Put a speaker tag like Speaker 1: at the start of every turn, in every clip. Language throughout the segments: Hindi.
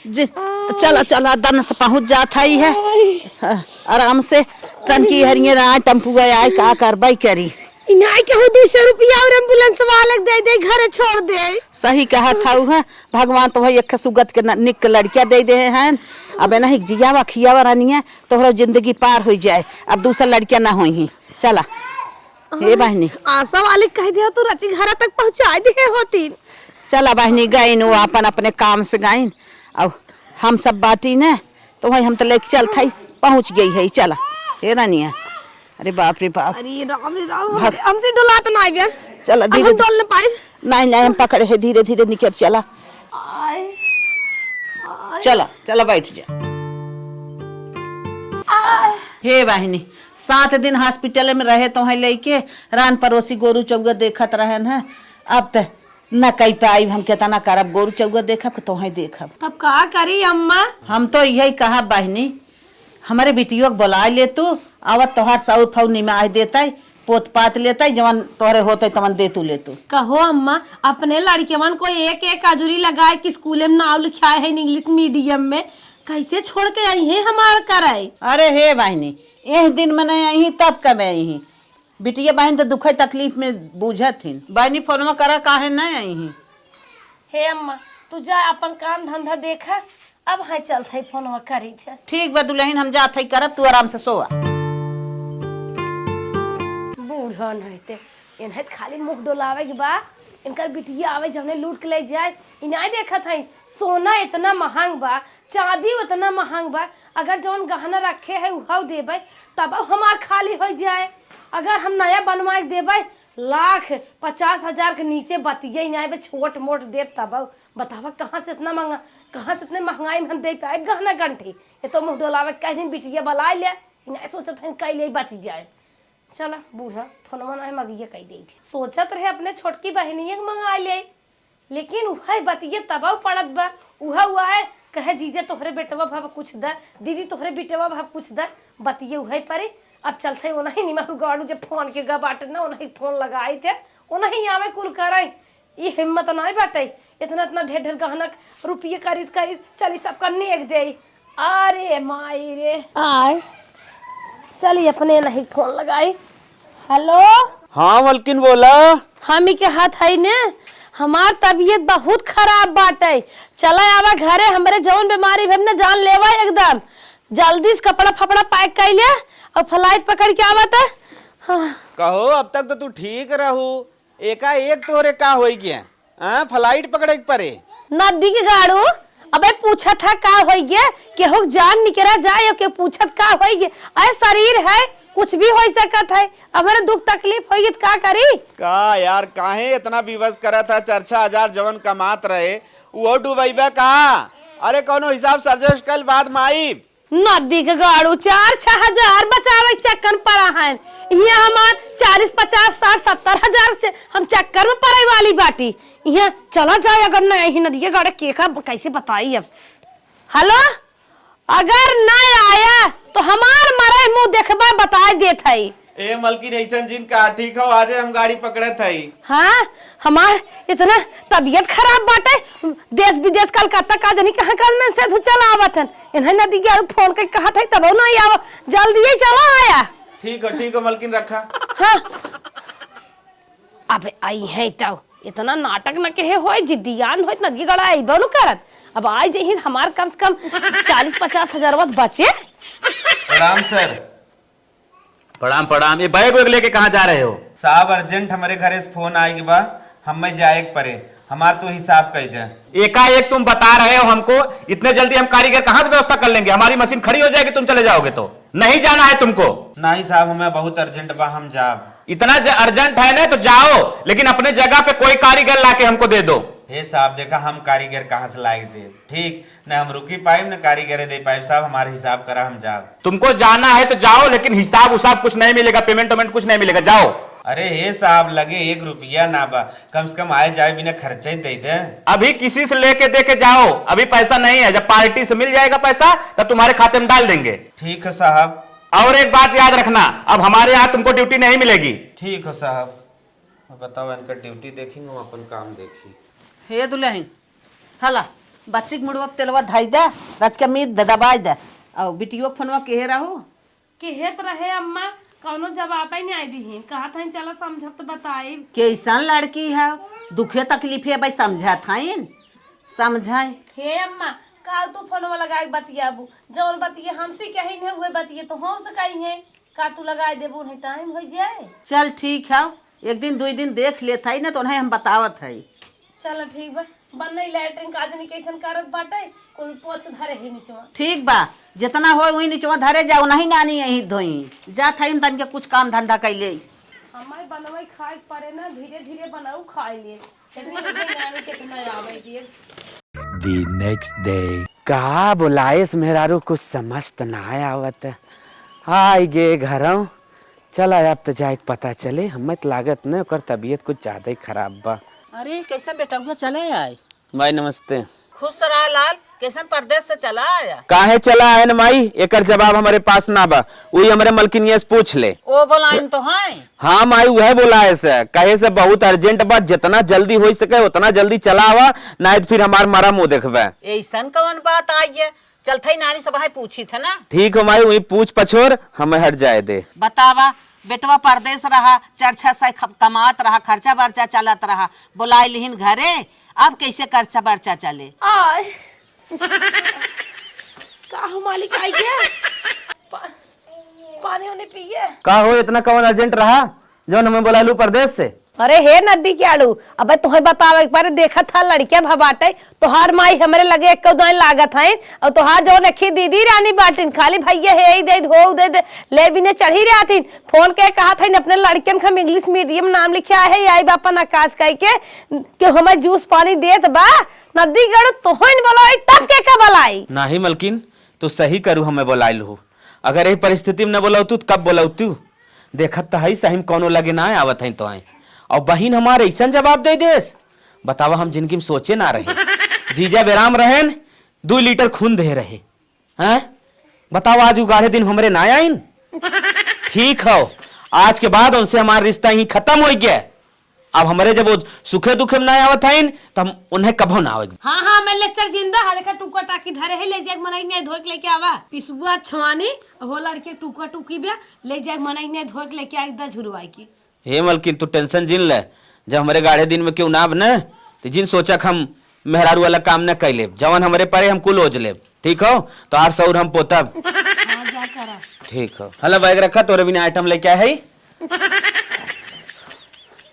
Speaker 1: चला चला दन से पहुंच जात है आराम से तन की हरियर टेम्पू आए का करवाई करी
Speaker 2: इनाय के हो 200 रुपया और एम्बुलेंस वाले दे घरे छोड़ दे।
Speaker 1: सही कहा था है भगवान तो भाई एक सुगत के निक लड़कियां दे हैं अब ना जियावा खियावा रानिया तोहरा जिंदगी पार हो जाए अब दूसरा लड़कियां ना होई चला हे बहनी
Speaker 2: आशा वाले कह दिया तू रची घर तक पहुंचा दे होती।
Speaker 1: चला बहनी गई वो अपन अपने काम से गई अब हम सब बाटी ने तो भाई हम तो लेके चल था पहुंच गई है चला हे रानिया अरे बाप रे बाप
Speaker 2: अरे राम हम तो डोला तो नहीं बे
Speaker 1: चला धीरे
Speaker 2: डोल न पाए
Speaker 1: नहीं हम पकड़े है धीरे धीरे निकल चला चला चला बैठ जा हे बहनी 7 दिन हॉस्पिटल में रहे तो है लेके रान पड़ोसी गोरू चौगा देखत रहन है अब त न कई पाई हम केतना करब गोरू चौगा देखब तो है देखब
Speaker 2: तब का करी अम्मा
Speaker 1: हम तो यही कहा बहनी हमारे बेटियों को बुला ले तू आवत तोहार सौर फौनी में आ देता पोत पात लेता जवन तोहरे होते तमन दे तू ले तू
Speaker 2: कहो अम्मा अपने लड़कियन को एक एक आजुरी लगाए कि स्कूल में नाम लिखाए है इंग्लिश मीडियम में कैसे छोड़ के आई है हमार कराए।
Speaker 1: अरे हे बहनी एक दिन में नहीं आई तब कब आई बिटिया बहन तो दुख तकलीफ में बूझत थी बहनी फोन करा काहे नहीं आई
Speaker 2: हे अम्मा तू जा अपन काम धंधा देखा अब है चल थे फोन करी थे
Speaker 1: ठीक बा दुल्हन हम जात है करब तू आराम से सोआ
Speaker 2: बूढ़न होते इन्हें खाली मुख डोलावे के बा इनकर बिटिया आवे जने लूट के ले जाए इनाय देखत है सोना इतना महंग बा चांदी उतना महंग बा अगर जौन गहना रखे है उहा देबे तब हमार खाली हो जाए अगर हम नया बनवा के देबे 1,50,000 के नीचे बतिये इनाय छोट मोट देव तब बतावा कहाँ से इतना महंगा कहाँ से इतने महंगाई में हम दे पाए गहना गंठी ये तो मुँह डोलावे कई दिन बिटिया बला ले इन्हें सोचत है कई ले बच जाए चला बूढ़ा फोन मना है मगिया कही दे सोचत रहे अपने छोटकी बहनिया मंगा ले लेकिन वह बतिये तबाव पड़त बा उहा है कहे जीजे तोहरे बेटवा भाव कुछ दर दीदी तोहरे बेटवा भाव कुछ दर बतिये उहे परे अब चलते वो नहीं निमरू गाड़ू जब फोन के गा बाटे ना उन्हें फोन लगाई थे उन्हें आवे कुल कराई ये हिम्मत नहीं बाटे इतना इतना ढेर ढेर गहना रुपये खरीद चली सबका नेक दे अरे माई रे आए चलिए अपने नहीं फोन लगाई हेलो
Speaker 3: हाँ मलकिन बोला
Speaker 2: हम के हाथ है ने हमार तबीयत बहुत खराब बाटे चला आवा घरे हमरे जौन बीमारी भेम ने जान लेवा एकदम जल्दी से कपड़ा फपड़ा पैक कर ले और फ्लाइट पकड़ के आवत है हाँ।
Speaker 3: कहो अब तक तो तू ठीक रहू एकाएक तोरे का होई गया फ्लाइट पकड़े के परे
Speaker 2: नदी के गाड़ू अबे पूछा था का होई गया केहू जान निकला जाए के पूछत का होई गया अरे शरीर है कुछ भी हो सकत है हमारे दुख तकलीफ होई तो का करी
Speaker 3: का यार काहे इतना विवश करा था 4,000 जवन कमात रहे वो डूबैबे का अरे कोनो हिसाब सर्जस कल बाद माई
Speaker 2: नदी के गाड़ू 4-6,000 बचावे चक्कर पड़ा है यहाँ हमार 40-50-60-70,000 से हम चक्कर में पड़े वाली बाटी यहाँ चला जाए अगर नहीं नदी के गाड़े केका कैसे बताई अब हेलो अगर नहीं आया तो हमार मरे मुंह देखबा बता देत है
Speaker 3: ए मलकिन ऐसन जिन का ठीक हो आज हम गाड़ी पकड़त हई
Speaker 2: हाँ हमार इतना तबीयत खराब बाटे देश विदेश कलकत्ता का जनी कहां कल में से चला आवत है इन्हें नदी के फोन के कहा था तब नहीं आवा जल्दी ही चला आया
Speaker 3: ठीक हो मलकिन रखा
Speaker 2: हाँ अबे आई है तो इतना नाटक न के होय जिद्दियान होय नदी गड़ा आइबो न करत अब आई जही हमार कम से कम 40-50,000 बचे
Speaker 3: प्रणाम सर
Speaker 4: प्रणाम ये बैग वैग लेके कहाँ जा रहे हो
Speaker 3: साहब अर्जेंट हमारे घरे से फोन आएगी बा हम जाए परे हमार तो हिसाब कह दे
Speaker 4: एकाएक तुम बता रहे हो हमको इतने जल्दी हम कारीगर कहाँ से व्यवस्था कर लेंगे हमारी मशीन खड़ी हो जाएगी तुम चले जाओगे तो नहीं जाना है तुमको
Speaker 3: नहीं साहब हमें बहुत अर्जेंट बा हम जाब
Speaker 4: इतना अर्जेंट है ना तो जाओ लेकिन अपने जगह पे कोई कारीगर लाके हमको दे दो
Speaker 3: हे साहब देखा हम कारीगर कहाँ से लायक दे ठीक न हम रुकी पाइब न कारीगर दे पाइब साहब हमारे हिसाब करा हम जाब
Speaker 4: तुमको जाना है तो जाओ लेकिन हिसाब उसाब कुछ नहीं मिलेगा पेमेंट कुछ नहीं मिलेगा जाओ
Speaker 3: अरे हे साहब लगे 1 रुपया ना बा कम से कम आए जाए बिना खर्चा ही दे दे
Speaker 4: अभी किसी से लेके दे के जाओ अभी पैसा नहीं है जब पार्टी से मिल जाएगा पैसा तब तुम्हारे खाते में डाल देंगे
Speaker 3: ठीक है साहब
Speaker 4: और एक बात याद रखना अब हमारे यहाँ तुमको ड्यूटी नहीं मिलेगी
Speaker 3: ठीक है साहब बताओ इनका ड्यूटी देखेंगे अपन काम देखिए
Speaker 1: हे दुल्हन हला बच्ची के मुड़वा तेलवा धाई दे, रच के मीत दबाई दे। और बिटियो के फोनवा केहे रहू?
Speaker 2: केहत रहे अम्मा, कौनो जवाब ही नहीं आई दी। कहा था चलो समझब तो बताई।
Speaker 1: कैसन लड़की है, दुखे तकलीफे भाई समझा था समझाई।
Speaker 2: हे अम्मा, काल तू फोनवा लगाई बतियाबू, जौन बतिये हमसे कही है हुए बतिये तो हो सकाई है। का तू लगाई देबू नहीं टाइम हो जाए।
Speaker 1: चल ठीक है, एक दिन 2 दिन देख लेता है ना तो उन्हें हम बतावत है।
Speaker 2: चलो ठीक बा, बनई लैट्रिन का आदमी कैसन करत बाटे, कोई पोछ धरे ही नीचवा।
Speaker 1: ठीक बा, जितना हो वही नीचवा धरे जाओ, नहीं नानी यही धोई जा था तन के कुछ काम धंधा कैले।
Speaker 2: हमारे बनवाई खाए पड़े ना, धीरे धीरे बनाऊ खाए लिए। नानी कितना आवे दिए।
Speaker 3: The next day. का बुलाइस मेहरारू कुछ समझ तो ना आवत। आई गे घरों, चला अब तो जाए पता चले। हमें तो लागत न ओकर तबीयत कुछ ज्यादा ही खराब बा।
Speaker 1: अरे कैसन बेटा हुआ चले आए?
Speaker 3: माई नमस्ते।
Speaker 1: खुश रहा लाल, कैसन परदेश से चला आया?
Speaker 3: काहे चला है न माई, एकर जवाब हमारे पास ना बा। वही हमारे मलकिनिया से पूछ ले।
Speaker 1: ओ बोलाइन तो है।
Speaker 3: हाँ माई वह बोला है से, कहे से बहुत अर्जेंट बा, जितना जल्दी हो सके उतना जल्दी चला आवा, नहीं तो फिर हमार मरा मुंह देखबे।
Speaker 1: ऐसन कौन बात आई है? चल थई नानी सब है पूछी थे ना।
Speaker 3: ठीक हो माई, वही पूछ पछोर हमें हट जाए दे।
Speaker 1: बतावा, बेटवा परदेश रहा, 4-6 साल कमात रहा, खर्चा बर्चा चलत रहा, बुलाई लिहिन घरे, अब कैसे खर्चा बर्चा चले?
Speaker 2: आय का हो मालिक आई गया? पानी उन्हें पिए।
Speaker 3: का हो इतना कौन अर्जेंट रहा जो हमें बुला लू परदेश से?
Speaker 2: अरे हे नदी के आड़ू, अबे तुम्हें बतावे एक बार देखा था लड़किया भबाटे, तोहार माई हमरे लगे एक दोई लागत है, और तोहार जो नखी दीदी रानी बाटिन खाली भैया हे दे हो दे ले बिने चढ़ी रही। फोन के कहा था अपने लड़कियन हम इंग्लिश मीडियम नाम लिखा है, आई बापन आकाश कह के कि हमें जूस पानी देत बा। नदी गड़ू तोहन बोलाई तब के का बोलाई?
Speaker 3: नहीं मलकिन, तू सही करू हमें बुलाइल हो। अगर यही परिस्थिति में न बोलाऊ तू कब बोलाऊ तू? देखत तो है सही कौनो लगे ना आवत है तो है, और बहन हमारे ऐसा जवाब दे देस। बतावा हम जिंदगी में सोचे ना रहे। जीजा बेराम रहेन 2 लीटर खून दे रहे हैं। बताओ आज उगाड़े दिन हमरे ना आइन। ठीक हो, आज के बाद उनसे हमारा रिश्ता ही खत्म हो गया। अब हमारे जब वो सुखे दुखे में ना आवत है तो हम उन्हें कभो ना आवेगी।
Speaker 2: हाँ हाँ मैं लेक्चर जिंदा है, देखा टुका टाकी धरे है, ले जाके मनाई ने धोक लेके आवा पिसुआ छवानी हो लड़के टुका टुकी बे ले जाके मनाई ने धोक लेके आई दा झुरवाई की।
Speaker 3: हे मलकिन तू टेंशन जिन ले, जब हमारे गाढ़े दिन में क्यों ना बने तो जिन सोचा हम मेहरारू वाला काम न कैले, जवन हमारे परे हम कुल ओझ ले। ठीक हो तो आर सौर हम पोतब।
Speaker 2: हाँ जा करा।
Speaker 3: ठीक हो, हला बैग रखा तोरे बिना आइटम लेके आए है।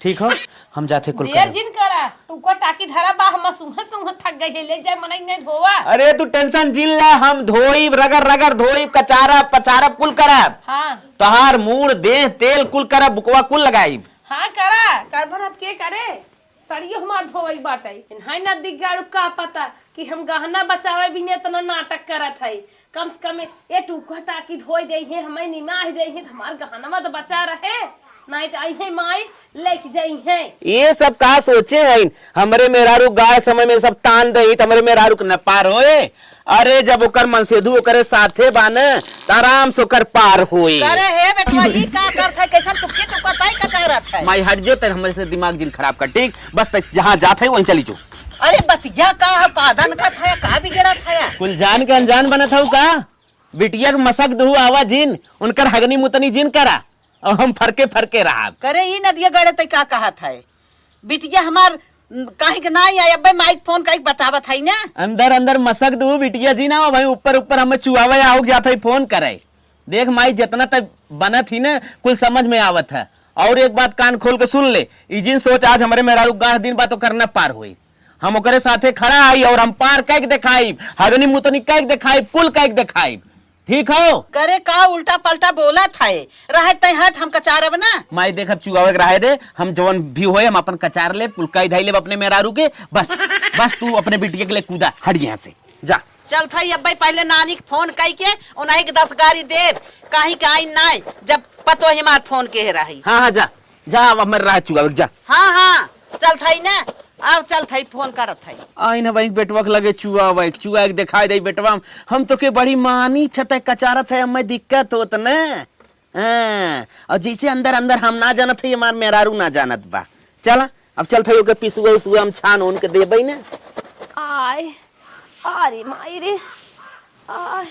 Speaker 3: ठीक हो, हम जाते कुल
Speaker 2: देर जिन करा, टुका टाकी धरा बा हम सुंह सुंह थक गई है, ले जाए मनाई ने धोवा।
Speaker 3: अरे तू टेंशन जिन ले, हम धोई रगड़ रगड़ धोई कचारा पचारा कुल करब।
Speaker 2: हाँ
Speaker 3: तहार मूड देह तेल कुल करब, बुकवा कुल लगाई।
Speaker 2: हाँ करा कर भरत के करे सड़ियो हमार धोवई बाटे। हाय नदी गाड़ू का पता कि हम गहना बचावे बिने इतना नाटक करत है। कम से कम ए टुका टाकी धोई दे है, हमें निमाह दे है, हमार गहना मत बचा रहे, नहीं तो आई है माई लेके जाई है। ये
Speaker 3: सब कहा सोचे हैं हमरे मेहरारू गाय समय में सब तान दई त हमरे मेहरारू के न पार होए। अरे जब ओकर मनसेधु ओकरे साथे बाने त आराम से ओकर पार होई।
Speaker 1: करे हे बेटवा ई का करत है, कैसन टुकी टुकताई कचारत है?
Speaker 3: माई हट जो तेरे हमरे से दिमाग जिन खराब कर। ठीक बस जहां जात है वहीं चली जो।
Speaker 1: अरे बतिया का है, कादन का था का बिगड़ा था?
Speaker 3: कुल जान के अनजान बनत हूं का? बिटिया के मसक दहु आवा जिन उनकर हगनी मुतनी जिन करा और हम फरके फरके रहा।
Speaker 1: करे ई नदिया गड़े तई का कहत है? बिटिया हमार काहे के नहीं आया बे, माइक फोन काहे बतावत है ना?
Speaker 3: अंदर अंदर मसक दहु बिटिया जी ना भाई, ऊपर ऊपर हमें चुआवे आओ जात है फोन करे। देख माई जितना तक बनत ही ना कुल समझ में आवत है। और एक बात कान खोल के सुन ले, ई जिन सोच आज हमारे मेहरारू गाह दिन बात तो करना पार हुई। हम ओकरे साथे खड़ा आई और हम पार कैक दिखाई, हगनी मुतनी कैक दिखाई, कुल कैक दिखाई। ठीक हो?
Speaker 1: करे का उल्टा पलटा बोला था रहे तई हट हम कचारब ना।
Speaker 3: माई देख अब चुआवे रहे दे, हम जवन भी होए हम अपन कचार ले पुलकाई धाई ले अपने मेहरारू के। बस बस तू अपने बिटिया के लिए कूदा, हट यहाँ से जा।
Speaker 1: चल थई अब पहले नानी के फोन कई के उन्हीं के 10 गाड़ी देव कहीं का आई नहीं, जब पतो हिमार फोन के रही।
Speaker 3: हाँ हाँ जा जा, अब मेरे राह चुआवे जा।
Speaker 1: हाँ हाँ चल थई ना, अब चल थई फोन करत थई।
Speaker 3: आई ना भाई बेटवा के लगे चुआवे चुआ के दिखाई दे बेटवा, हम तो के बड़ी मानी छते कचारत है, हमें दिक्कत होत न। हां और जैसे अंदर अंदर हम ना जानत है, हमार मेहरारू ना जानत बा। चल अब चल थई ओके पिसुआ उसुआ हम छान उनके देबई ना।
Speaker 2: आय अरे माई रे आ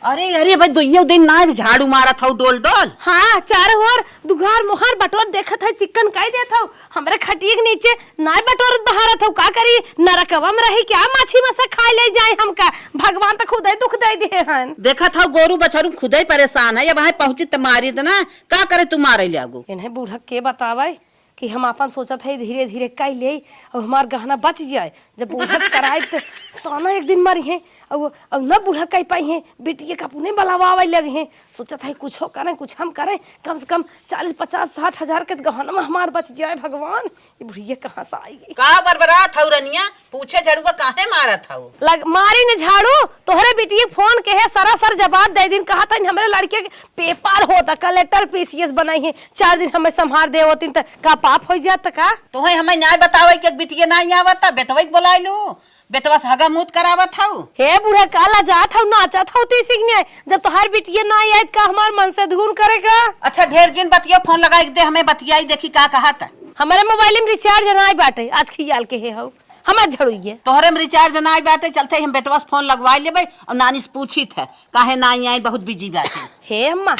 Speaker 1: अरे अरे भाई दुइयो दिन ना झाड़ू मारा था डोल डोल।
Speaker 2: हाँ चारों ओर दुघार मोहर बटोर देखत है चिकन काई देत हूँ हमरे खटिए के नीचे नाय बटोर बहारत हूँ का करी नरकवा में रही क्या माछी मसा खा ले जाए हमका भगवान तो खुद ही दुख दे दे हन।
Speaker 1: देखा था गोरू बछरू खुद ही परेशान है, अब वहाँ पहुंची तो मारी देना का करे तू मारे ले आगो।
Speaker 2: इन्हें बूढ़ा के बतावे कि हम अपन सोचत है धीरे धीरे कई ले और हमार गहना बच जाए जब बूढ़ा कराए तो ना एक दिन मरी है और न बूढ़ा कह पाई है बेटी का पुणे बलावा लगे हैं सोचत है कुछ हो करें कुछ हम करें कम से कम 40-50-60 हजार के गहना में हमार बच जाए भगवान। ये बुढ़िया कहाँ से आई गई
Speaker 1: का बरबरा था रनिया पूछे झड़ुआ काहे मारा था
Speaker 2: लग मारी ने झाड़ू तोहरे बेटी फोन के है सरासर जवाब दे दिन कहा था हमारे लड़के के पेपर होता कलेक्टर पीसीएस बनाई है 4 दिन हमें संभार दे होती तो का पाप हो जाता का
Speaker 1: तो हमें न्याय बतावे कि बिटिया नहीं आवता बेटवा के बुला लू बेटवा से हगा मूत करावत था।
Speaker 2: हे बूढ़ा काला जात हूँ नाचत हूँ तो सीखने जब तोहार बिटिया ना आए का हमार मन से धून करेगा।
Speaker 1: अच्छा ढेर दिन बतिया फोन लगा दे हमें बतियाई देखी का कहा था।
Speaker 2: हमारे मोबाइल में रिचार्ज ना बाटे आज खियाल के है हो हमार झड़ुइए
Speaker 1: तोहरे में रिचार्ज ना बाटे चलते हम बेटवा से फोन लगवा लेबे और नानी से पूछी थे काहे ना आई बहुत बिजी बाटे।
Speaker 2: हे अम्मा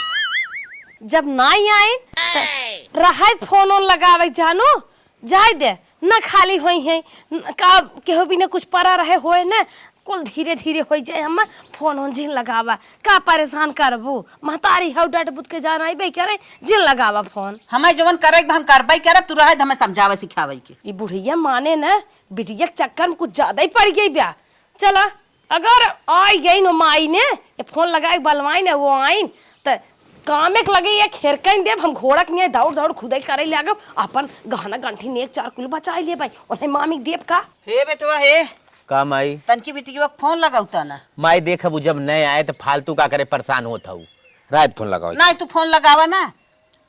Speaker 2: जब ना आए रहा फोन ऑन लगावे जानो जाए दे न खाली होई है का केहो भी न कुछ परा रहे होए न कुल धीरे धीरे हो जाए हम फोन ऑन जिन लगावा का परेशान करबू महतारी हौ डट बुत के जाना बे करे जिन लगावा फोन
Speaker 1: हमें जवन करे हम करबई करब तू रहे हमें समझावे सिखावे के।
Speaker 2: ये बुढ़िया माने न बिटिया के चक्कर में कुछ ज्यादा ही पड़ गई ब्याह चला अगर आई गई नो माई ने ये फोन लगाए बलवाई ने वो आईन तो काम एक लगे ये खेरकन देव हम घोड़ा के दौड़ दौड़ खुदाई करे ले अपन गहना गंठी ने 4 किलो बचा लिए भाई उन्हें मामी देव का।
Speaker 1: हे बेटवा हे
Speaker 3: का माई
Speaker 1: तनकी बिटिया फोन लगाउता ना
Speaker 3: माई देख अब जब नए आए तो फालतू का करे परेशान होता हूँ रात फोन लगाओ
Speaker 1: नहीं तू फोन लगावा ना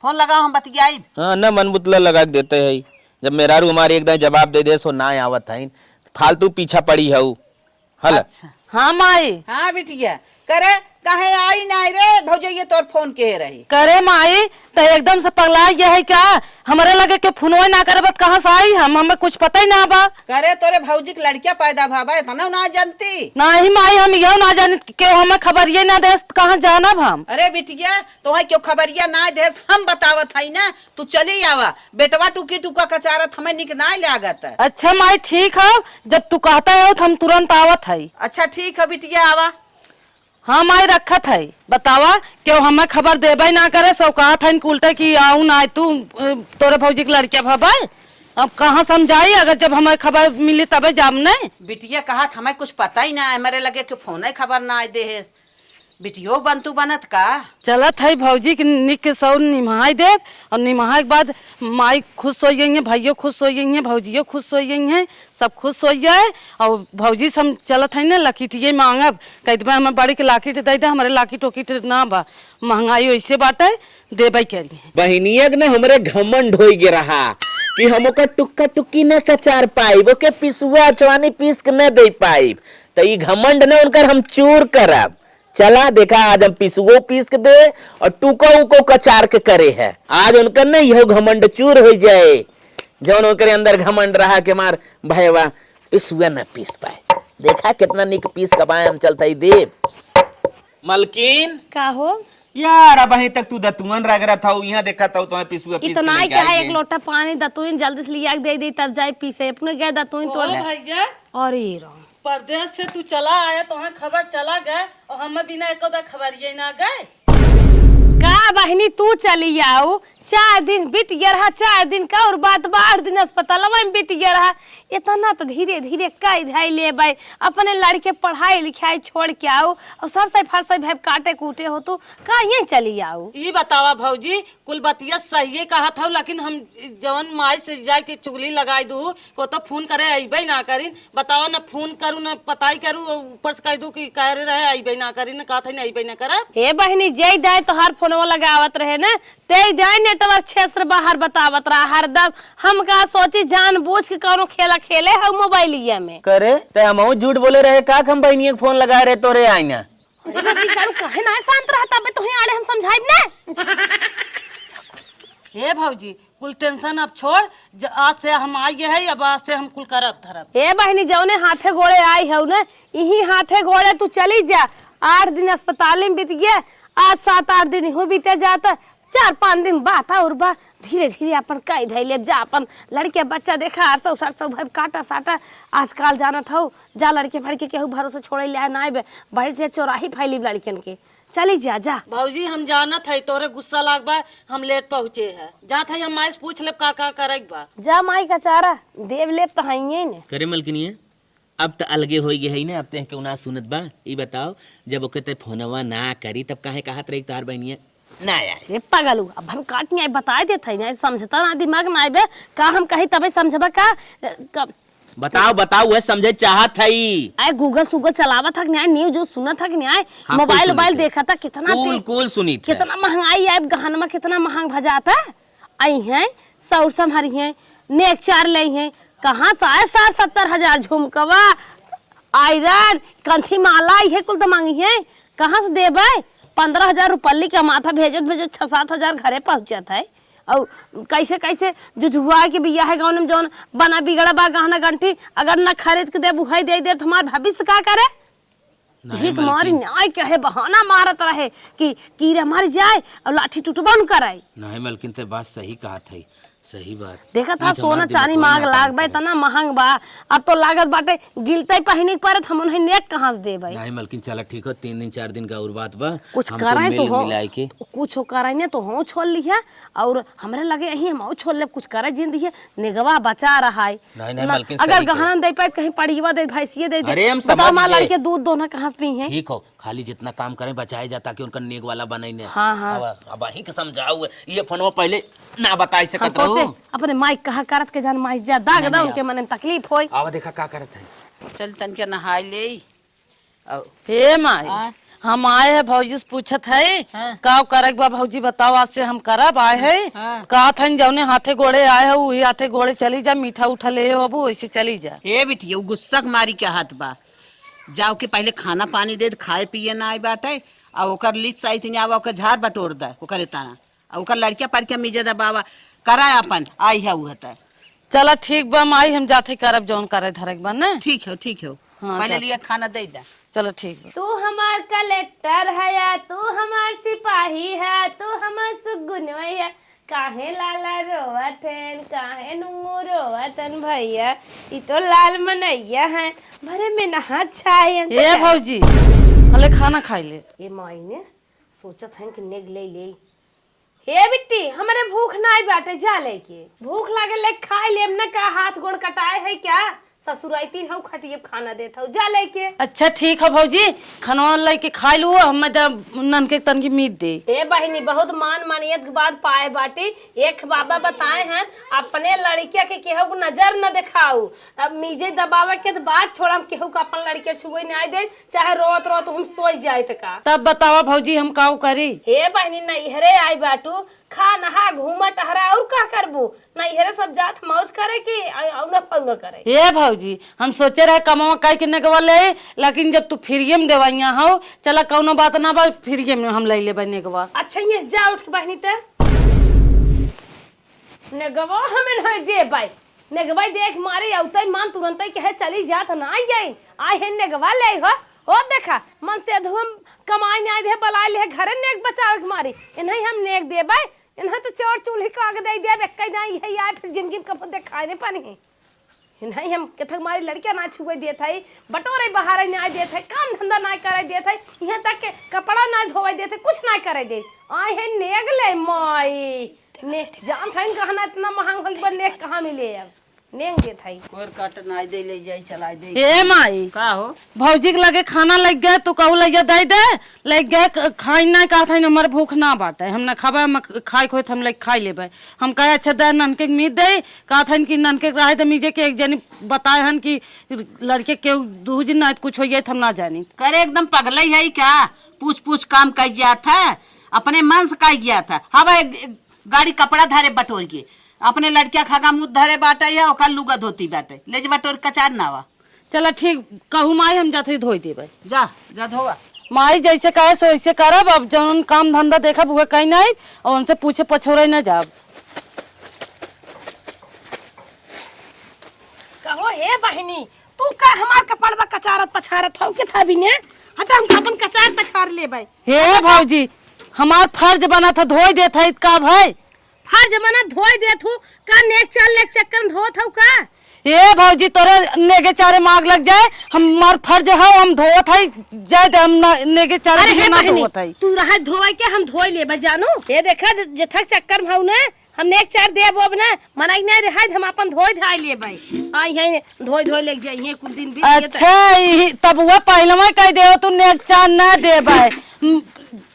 Speaker 1: फोन लगाओ हम बतियाई।
Speaker 3: हाँ न मन बुतला लगा के देते है जब मेहरारू हमारी एकदम जवाब दे दे सो ना आवत है फालतू पीछा पड़ी है हल।
Speaker 1: अच्छा
Speaker 2: हाँ माई
Speaker 1: हाँ बिटिया करे काहे आई नहीं रे भौजैया तोर फोन के रही
Speaker 2: करे माई तो एकदम से पगला गया है क्या हमारे लगे के फोनवा ना करे बत कहाँ से आई हमें कुछ पता ही ना बा
Speaker 1: करे तोरे भौजी की लड़कियां पैदा भाबा इतना ना जानती
Speaker 2: नहीं माई हम यह ना जान के हमें खबर ये ना दे कहाँ जाना हम।
Speaker 1: अरे बिटिया तुम्हें क्यों खबरिया ना दे हम बतावत है ना तू चली आवा बेटवा टुकी टुका कचारत हमें निक ना लागत।
Speaker 2: अच्छा माई ठीक है जब तू कहता है तो हम तुरंत आवत है।
Speaker 1: अच्छा ठीक है बिटिया आवा।
Speaker 2: हाँ माई रखत है बतावा क्यों हमें खबर देबे ना करे सब कहा था उल्टे की आऊ ना तू तोरे भौजी की लड़किया भबा अब कहाँ समझाई अगर जब हमें खबर मिली तबे जामने।
Speaker 1: बिटिया कहा हमें कुछ पता ही ना है मेरे लगे कि फोन ही खबर ना दे है बिटियो बनतू बनत का
Speaker 2: चलत है भौजी के निक के सौ निमाई दे और निमाई के बाद माई खुश हो गई है भाइयों खुश हो गई है भौजियों खुश हो गई है सब खुश हो जाए और भौजी सब चलत है ना लकीटिए मांगब कह दे हमें बड़ी के लाकिट दे दे हमारे लाकिट ओकिट ना बा महंगाई वैसे बाटे देबे करिए
Speaker 3: बहनिया ने हमरे घमंड हो गे रहा कि हम ओकर टुक्का टुक्की न कचार पाइब ओके पिसुआ चवानी पीस के न दे पाइब तो ई घमंड ने उनकर हम चूर करब। चला देखा आज हम पिसुओ पीस के दे और टुको उको कचार के करे है आज उनकर न यह घमंड चूर हो जाए जौन उनके अंदर घमंड रहा के मार भैया पिसुआ न पीस पाए देखा कितना निक पीस कबाए हम चलता ही दे। मलकिन
Speaker 2: का हो
Speaker 3: यार अब अहीं तक तू दतुअन रग रहा था यहाँ देखा था तुम्हें पिसुआ पीस
Speaker 2: इतना क्या है एक लोटा पानी दतुइन जल्दी से लिया दे दी तब जाए पीसे अपने गए दतुइन तोड़ ले।
Speaker 5: भैया
Speaker 2: अरे राम
Speaker 5: परदेश से तू चला आया तो वहाँ खबर चला गए और हमें बिना एक खबर ये ना गए
Speaker 2: का बहनी तू चली आओ 4 दिन बीत गया रहा 4 दिन का और बात 8 दिन अस्पताल में बीत गया रहा इतना तो धीरे धीरे कई धाई ले भाई अपने लड़के पढ़ाई लिखाई छोड़ के आओ और सरसई फरसई भाई काटे कूटे हो तो का यही चली आओ।
Speaker 5: ये बतावा भौजी कुल बतिया सही कहा था लेकिन हम जवन माई से जाए के चुगली लगाई दू को तो फोन करे अबे ना करी बतावा ना फोन करूँ ना पताई करूँ ऊपर से कह दू कि कह रहे अबे ना करी ना कहा था ना अबे ना करा।
Speaker 2: हे बहनी जय दाय तो हर फोन लगावत रहे ना ते दाय नेटवर्क क्षेत्र बाहर बतावत रहा हरदम हम का सोची जान बूझ के कौनो खेला खेले हम मोबाइलिया में
Speaker 3: करे ते हम झूठ बोले रहे का हम बहनिया फोन लगा रहे तोरे आईना।
Speaker 2: अरे बच्ची कारू काहे ना शांत रहता बे तोहे आड़े हम समझाइब ना
Speaker 5: हे भौजी कुल टेंशन अब छोड़, आज से हम आइए है, अब आज से हम कुल करब धरब।
Speaker 2: ए बहनी जौने हाथे गोड़े आई है ना, यही हाथे गोड़े तू चली जा। 8 दिन अस्पताल में बीत गया, आज 7-8 दिन हो बीते जाता, 4-5 दिन बात और बा धीरे धीरे अपन कई धैले जा। अपन लड़के बच्चा देखा 800-700 भाई काटा साटा आजकल जाना था जा। लड़के फड़के केहू भरोसे छोड़े ले ना बड़े चौराही फैली लड़कियन के। चली जा जा
Speaker 5: भौजी हम जानत है तोरे गुस्सा लाग बा, हम लेट पहुँचे है, जात है हम माई से पूछ ले का करे बा।
Speaker 2: जा माई का चारा देव ले तो है ने
Speaker 3: करे मलकिनिया अब तो अलगे हो गए है ना, अब तो क्यों ना सुनत बा। ये बताओ जब ओके ते फोनवा ना करी तब काहे कहत रही तार बहनिया ना यार।
Speaker 2: ये पागलू अब हम काट नहीं बता देते ना, समझता ना दिमाग ना आबे का हम कही तबे समझबा का
Speaker 3: बताओ बताओ वह समझे चाहत है।
Speaker 2: आए गूगल सुगल चलावा था न्याय, न्यूज जो सुना था न्याय, मोबाइल मोबाइल देखा था कितना
Speaker 3: कूल सुनी थी।
Speaker 2: कितना महंगाई है गहनमा, कितना महंग भजाता आई है। सौर संभरी है नेक 4 ले है, कहाँ से आए 60-70 हजार झुमकवा आयरन कंठी माला है कुल तो मांगी है, कहाँ से देबे। 15,000 रुपये का माथा भेजत 6-7 हजार घरे पहुँचत है। और कैसे कैसे जुजुआ के बिया है गाँव में जौन बना बिगड़ा बा गहना गंठी, अगर न खरीद के दे बुहाई दे तो हमार भविष्य का करे। भीख मारी न्याय कहे बहाना मारत रहे कि कीड़ा मर जाए और लाठी टूटबा न कराए।
Speaker 3: नहीं मलकिन ते बात सही कहा था, सही बात।
Speaker 2: देखा था सोना चांदी मांग लाग बा इतना महंग बा, अब तो लागत बाटे गिलते पहने के परत हम उन्हें नेक कहाँ से देबे।
Speaker 3: नहीं मलकिन चला ठीक हो, 3 दिन 4 दिन का और बात बा,
Speaker 2: कुछ कराए तो हो कुछ हो कराए ने तो हो छोड़ लिया। और हमरे लगे यही हम छोड़ ले कुछ करे जिंदगी है निगवा बचा रहा है। अगर गहना दे पाए कहीं पड़ीवा दे भैंसिए दे दे, बताओ मां लड़के दूध दोना कहाँ पी है।
Speaker 3: ठीक हो, खाली जितना काम करें बचाए जा ताकि उनका नेक वाला बने ने।
Speaker 2: हाँ।
Speaker 3: अब वही के समझाओ, ये फोनवा पहले ना बताई सकत रहो।
Speaker 2: अपने माइक कहा करत के जान माइक जा दाग दा उनके मन तकलीफ होई।
Speaker 3: आवा देखा का करत है।
Speaker 1: चल तन के नहाय ले।
Speaker 5: हे माई हम आए हैं भौजी से पूछत है का करे बा। भौजी बताओ आज से हम करब आए है। कहा था जौने हाथे गोड़े आए है वही हाथे गोड़े चली जा, मीठा उठा ले अब वैसे चली जा।
Speaker 1: हे बिटिया गुस्सा मारी के हाथ बा, जाओ के पहले खाना पानी दे खाए पिए ना आई बाटे, और ओकर लिप्स आई थी आवा ओकर झाड़ बटोर दे ओकर तना, और ओकर लड़किया पड़किया मिजे दा बाबा कराए अपन आई है उहता।
Speaker 5: चला ठीक बा माई हम जाते करब जौन करे धरक बा ना।
Speaker 1: ठीक है ठीक है।
Speaker 5: हाँ,
Speaker 1: पहले लिए खाना दे दा।
Speaker 5: चलो ठीक बा।
Speaker 2: तू हमार कलेक्टर है या तू हमार सिपाही है, तू हमार सुगुन है, काहे लाला रोवतन काहे नुंगो रोवतन भैया, ई तो लाल मनैया है भरे में नहा छाए।
Speaker 5: ए भौजी हले खाना खाई ले।
Speaker 2: ये माई ने सोचत है कि नेग ले ले। हे बिट्टी हमारे भूख नाई बाटे जा लेके, भूख लागे ले खाई लेम ना, का हाथ गोड़ कटाए है क्या। ससुर आई तीन हम खटिए खाना देता हूँ जा लेके।
Speaker 5: अच्छा ठीक है भौजी खाना लेके खा लू, हम ननके तन की मीट दे।
Speaker 2: ए बहनी बहुत मान मानियत के बाद पाए बाटी। एक बाबा बताए हैं अपने लड़किया के केहू को नजर न दिखाऊ, अब मीजे दबावे के बात छोड़ा केहू का अपन लड़के छुए नहीं दे, चाहे रोत रोत हम सोई जाए का।
Speaker 5: तब बतावा भौजी हम काऊ करी।
Speaker 2: हे बहनी नैहरे आई बाटू, खा नहा घूमा टहरा और का करबू, नैहरे सब जात मौज करे की औना पौना करे।
Speaker 5: ये भौजी हम सोचे रहे कमावा काहे के नेगवा ले, लेकिन जब तू फ्रीए में देवाइया हो चला कौनो बात ना बा, फ्रीए में हम ले लेबे नेगवा।
Speaker 2: अच्छा ये जा उठ के बहनी ते नेगवा हमें नहीं दे भाई, नेगवा देख मारे औतई मान तुरंत ही कहे चली जात ना आई जाई, आई है नेगवा ले हो ओ देखा मन से धुम कमाई नहीं दे बलाई ले घरे नेक बचावे के मारी, इन्हीं हम नेक देबे, इन्हें तो चोर चूल्ही का आगे दे दे कई जाई है यार, फिर जिंदगी में कब देखाए नहीं पानी। नहीं हम कथक मारी लड़कियां ना छुए देत है, बटोरे बाहर ना देत है, काम धंधा ना करे देत है, यहाँ तक के कपड़ा ना धोवे देत है, कुछ ना करे दे। आए है नेग ले माई ने जान था कहना इतना महंग हो गई नेक कहाँ मिले अब नेंग देत है।
Speaker 1: कोर काट ना दे ले जाई चला दे।
Speaker 5: ए माई
Speaker 1: का हो
Speaker 5: भौजी के लगे खाना लग गए तो कहू लइया दे दे, लग गए खाई ना कहा था हमारे भूख ना बाटे, हम ना खाबे हम खाई खोए हम लग खाई लेबे। हम कहे अच्छा दे ननके मीट दे, कहा था कि ननके रहे तो मीजे के एक जनी बताए हन कि लड़के के दू दिन ना कुछ होइए हम ना जानी।
Speaker 1: करे एकदम पगला ही है क्या, पूछ पूछ काम कर गया था, अपने मन से कर गया था। हवा गाड़ी कपड़ा धरे बटोर के अपने लड़किया खागा मुँह धरे बाटे या ओकर लुगा धोती बाटे ले जा बटोर कचार ना वा।
Speaker 5: चला ठीक कहू माई हम जाते धोई देबे।
Speaker 1: जा जा धोवा
Speaker 5: माई जैसे कहे सो वैसे करब, अब जौन काम धंधा देखब हुए कहीं नहीं और उनसे पूछे पछोरे न जाब।
Speaker 2: बहिनी तू का हमार कपड़वा कचारत पछारत हो के था भी ने हटा हम अपन कचार पछार लेबै।
Speaker 5: हे भौजी हमार फर्ज बना था धोई देत है का भाई
Speaker 2: हर जमाना धोई देत हूँ का नेक चक्कर में धोत हूँ का।
Speaker 5: ए भौजी तोरे नेगे चारे मांग लग जाए हमार फर्ज है हम धोत है जाए दे हम नेगे चारे
Speaker 2: अरे हे
Speaker 5: ना
Speaker 2: बहिनी
Speaker 5: धोत है
Speaker 2: तू रहा धोई के हम धोई लेबै जानू ये देखा जथक चक्कर भाऊ ने हम नेक चार देब अब ना मनाई नहीं रहा हम अपन धोई धाई लेबै आई है धोई धोई लेके जाइए कुछ दिन बीत गए
Speaker 5: अच्छा तब वो पहले में कह दे तू नेक चार ना देबै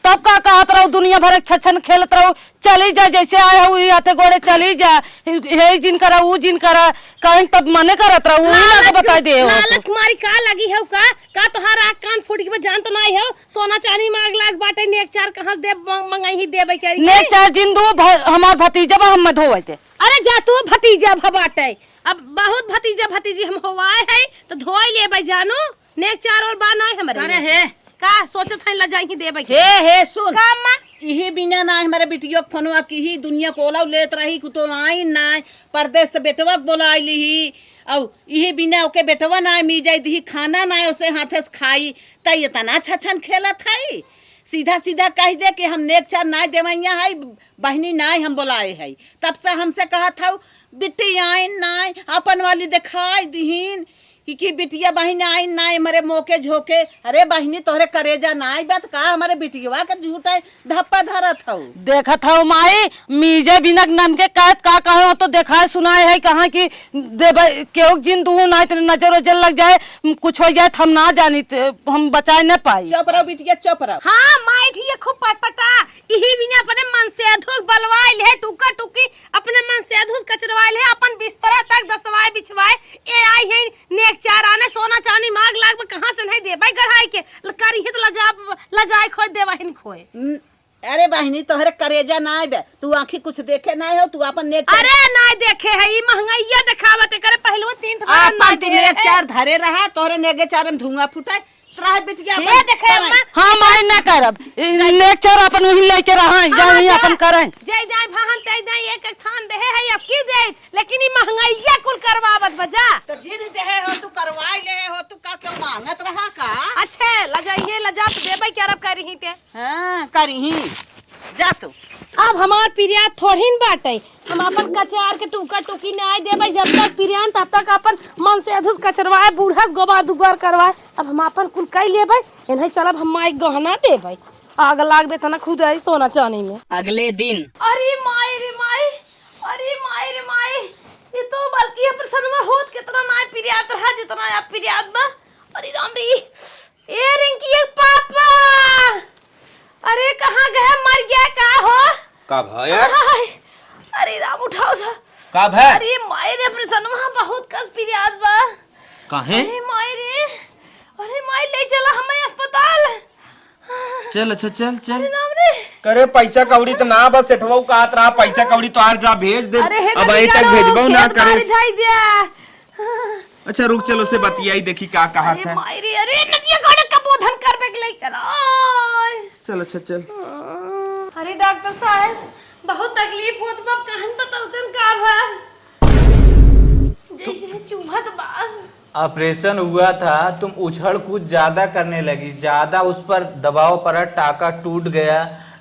Speaker 5: तब का कहत रहो दुनिया भर छछन खेलत रहो चली जा जैसे आए हो हाथे गोड़े चली जा हे जिन करा वो जिन करा कहीं तब मने करत रहो वही ना बता दे हो
Speaker 2: लालच कुमारी का लगी है का तोहार आँख कान फूट के जान तो नहीं है सोना चांदी मांग लाग बाटे नेक चार कहां दे मंगाई ही देबै के
Speaker 5: नेक चार जिन दो हमार भतीजा बा हम धोवे थे।
Speaker 2: अरे जा तू भतीजा भबाटे अब बहुत भतीजा भतीजी हम होवाए है तो धोई लेबै जानू नेक चार और बा नहीं हमरे।
Speaker 1: अरे हे
Speaker 2: का सोचत है लजाई ही देबै के
Speaker 1: हे सुन
Speaker 2: का मां
Speaker 1: यही बिना ना हमारे बिटियो के फोनवा की ही दुनिया कोला लेत रही कुतो आई ना परदेश से बेटवा बोलाई ली औ यही बिना ओके बेटवा ना मी जाई दी खाना ना उसे हाथे से खाई त इतना छछन खेलत है सीधा सीधा कह दे कि हम नेक चार ना देवैया है बहनी ना हम बोलाए है तब से हमसे कहा था बिटी आई ना अपन वाली दिखाई दीहीन कि बिटिया बहन आई ना हमारे मौके झोंके अरे बहनी तोहरे करेजा ना आई बात का हमारे बिटिया के झूठा धप्पा धरत हूँ
Speaker 5: देखत हो माई मीजे बिना नन के कहत का कहे हो तो देखाए सुनाए है कहाँ की देबै केहू जिन दूँ ना इतने नजर वजर लग जाए कुछ हो जाए हम ना जानी हम बचाए न पाई।
Speaker 1: चुप रहो बिटिया चुप रहो।
Speaker 2: हाँ माई ठीक खूब पटपटा यही बिना अपने मन से अधूक बलवाई ले टुका टुकी अपने मन से अधूक कचरवाई ले अपन बिस्तरा तक दसवाए बिछवाए ए आई है नेक चार आने सोना चांदी मांग लाग में कहां से नहीं दे भाई गढ़ाई के करी हित लजाए खोज देवा हिन खोए।
Speaker 1: अरे बहनी तोहरे करेजा ना आबे तू आंखी कुछ देखे ना हो तू अपन नेक
Speaker 2: अरे ना देखे है ई महंगाइया दिखावत करे पहलवा तीन
Speaker 1: अपन तू नेक चार धरे रहा तोहरे नेगे चार में धुआं फुटाए त्राह बिटिया
Speaker 2: ये देखे अम्मा
Speaker 5: हाँ माई ना करब नेक चार अपन वही लेके रहा यही अपन करें
Speaker 2: जय जाय भाहन तय जाय एक थान देहे है अब क्यों दे लेकिन ई महंगाइया कुल करवावत बजा
Speaker 1: तो जिन देहे हो तू करवाई ले हो तू का क्यों मांगत रहा का।
Speaker 2: अच्छा लजाइए लजा तो देबै के अरब करी ही ते
Speaker 1: हां करी जा तू
Speaker 2: अब हमार पिरिया थोड़ीन बाटे हम अपन कचार के टुका टुकी ना देबै जब तक पिरियान तब तक अपन मन से अधूस कचरवाए बूढ़ा गोबर दुगर करवाए अब हम अपन कुल कई लेबै एनही चलब हम माई गहना देबै आग लागबे तना खुद आई सोना चांदी में।
Speaker 1: अगले दिन
Speaker 2: अरे माई रे माई अरे माई रे माई ये तो बल्कि प्रसन्नमा होत कितना ना पिरियात रहा जितना आप पिरियात बा। अरे राम रे ए रिंकी पापा अरे कहाँ गए मर गया का हो
Speaker 3: का भाई यार
Speaker 2: अरे राम उठाओ
Speaker 3: का भाई
Speaker 2: अरे माई रे प्रसन्नमा बहुत कस पिरियात बा
Speaker 3: काहे
Speaker 2: अरे माई ले चला हमें अस्पताल
Speaker 3: चल अच्छा चल चल
Speaker 2: राम रे
Speaker 3: करे पैसा कौड़ी तो ना बस सेठवा कहत रहा पैसा कौड़ी तो आर जा भेज दे अब अभी तक भेजबो ना करे। अच्छा रुक चलो से बतियाई देखी का कहत है।
Speaker 2: अरे नदिया गोड़े कबूधन करबे के लिए
Speaker 3: चल अच्छा चल।
Speaker 2: अरे डॉक्टर साहब बहुत तकलीफ होत बा कहन तो तौतन का बा जैसे चुभत बा।
Speaker 4: ऑपरेशन हुआ था तुम उछल कूद ज्यादा करने लगी ज्यादा उस पर दबाव पड़ा टाका टूट गया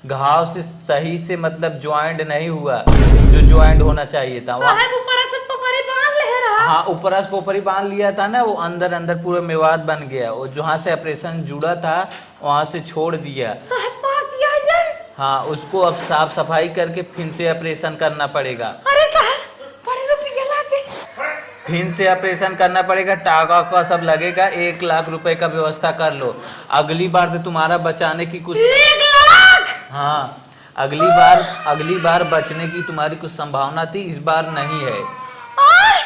Speaker 4: घाव से सही से मतलब ज्वाइंट नहीं हुआ जो ज्वाइंट होना चाहिए था।
Speaker 2: साहब ऊपर से पोपरी बांध ले रहा।
Speaker 4: हाँ ऊपर से पोपरी बांध लिया था ना वो अंदर अंदर पूरा मेवात बन गया वो जहाँ से ऑपरेशन जुड़ा था वहाँ से छोड़ दिया।
Speaker 2: साहब पाक दिया जाए।
Speaker 4: हाँ उसको अब साफ सफाई करके फिर से ऑपरेशन करना पड़ेगा।
Speaker 2: अरे साहब बड़े रुपये लाके
Speaker 4: फिर से ऑपरेशन करना पड़ेगा टाका का सब लगेगा 1 लाख रुपए का व्यवस्था कर लो। अगली बार तो तुम्हारा बचाने की कुछ
Speaker 2: 1 लाख।
Speaker 4: हाँ अगली बार बचने की तुम्हारी कुछ संभावना थी इस बार नहीं है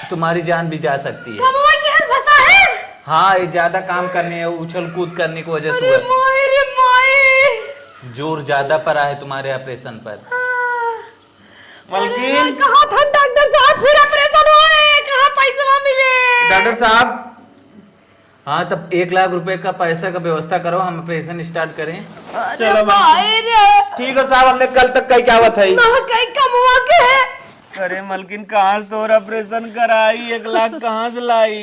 Speaker 4: तुम्हारी जान भी जा सकती है। हाँ ये ज्यादा काम करने उछल कूद करने की वजह से जोर ज्यादा पड़ा है तुम्हारे ऑपरेशन पर।
Speaker 3: मलकिन
Speaker 2: कहा था डॉक्टर साहब फिर ऑपरेशन हुए कहाँ पैसा मिले।
Speaker 3: डॉक्टर साहब
Speaker 4: हाँ तब 1 लाख रुपए का पैसा का व्यवस्था करो हम ऑपरेशन स्टार्ट करें।
Speaker 3: चलो ठीक है साहब हमने कल तक कहीं क्या बात है
Speaker 2: कहीं कमवा के है।
Speaker 3: अरे मलकिन कहाँ से तो ऑपरेशन कराई 1 लाख कहाँ से लाई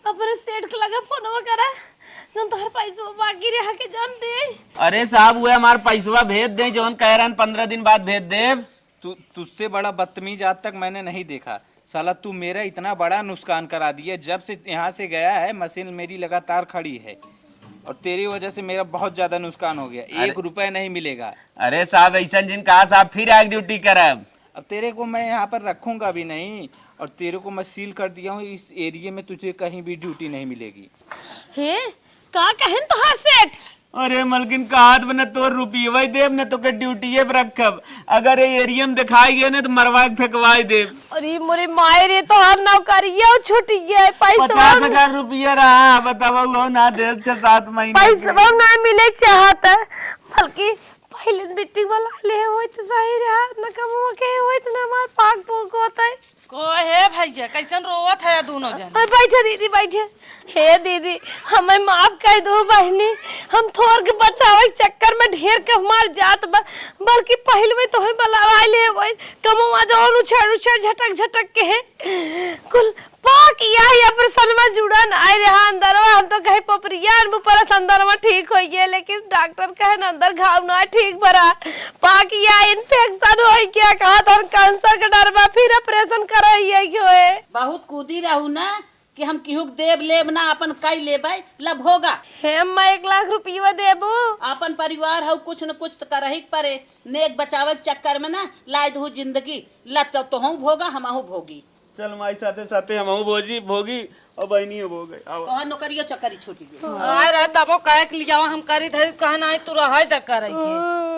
Speaker 2: अपने सेठ के लगे फोनवा करा जन तोहर पैसा बाकी रहा के जान दे।
Speaker 3: अरे साहब हुए हमार पैसवा भेज दे, जौन कह रहे 15 दिन बाद भेज दे।
Speaker 6: तुझसे बड़ा बदतमीज आज तक मैंने नहीं देखा साला। तू मेरा इतना बड़ा नुकसान करा दिया। जब से यहाँ से गया है मशीन मेरी लगातार खड़ी है और तेरी वजह से मेरा बहुत ज्यादा नुकसान हो गया। 1 रुपया नहीं मिलेगा।
Speaker 3: अरे साहब ऐसा जिन कहा साहब फिर आग ड्यूटी करब।
Speaker 6: अब तेरे को मैं यहाँ पर रखूंगा भी नहीं और तेरे को मैं सील कर दिया हूँ। इस एरिया में तुझे कहीं भी ड्यूटी नहीं मिलेगी।
Speaker 2: हे का कहन तोहर सेठ?
Speaker 3: अरे मलकिन कहा बना तो रुपये वही देव ने तो के ड्यूटी पे रखब। अगर ये एरिया में दिखाई गए ना तो मरवा के फेंकवाई देव।
Speaker 2: अरे मोरे माए रे तोहर नौकरिया छूट गया। पैसा
Speaker 3: 50,000 रुपया रहा बतावा ना दे 6-7 महीने
Speaker 2: पैसा ना मिले चाहत बल्कि पहले मिट्टी वाला ले होय तो सही रहा न कमवा के होय तो ना मार पाक पोक होतै।
Speaker 5: को है भैया कैसन रोवत है दोनों जन?
Speaker 2: अरे बैठे दीदी बैठे। हे दीदी हमें माफ कर दो बहनी। हम थोर के बचावे के चक्कर में ढेर के हमार जात बल्कि पहले में तो बलावाई ले होय कमवा जौन उछड़ झटक झटक के है कुल पाक या पर सनमा जुड़न आए रहा अंदरवा। हम तो कहे पपरिया ऊपर अंदरवा ठीक हो गए लेकिन डॉक्टर कहे ना अंदर घाव ना ठीक भरा पाक या इन्फेक्शन हो क्या कहा था कैंसर का डर बा फिर ऑपरेशन कराइए क्यों है।
Speaker 1: बहुत कूदी रहू ना कि हम केहू देव लेब ना अपन कई लेबै लब होगा।
Speaker 2: हे मैं 1 लाख रुपया देबू।
Speaker 1: अपन परिवार हऊ कुछ न कुछ तो करही के परे। नेक बचावे के चक्कर में ना लाय दहू जिंदगी लत तो हूँ भोगा हमहू भोगी।
Speaker 3: चल माई साथे साथे हम भोगी और बहनी भोगे।
Speaker 1: तोहर नौकरियो चक्करी छूट गई।
Speaker 5: आए रहे तबो कह के लिया हम करी धरी कहना है तू रह द करे के।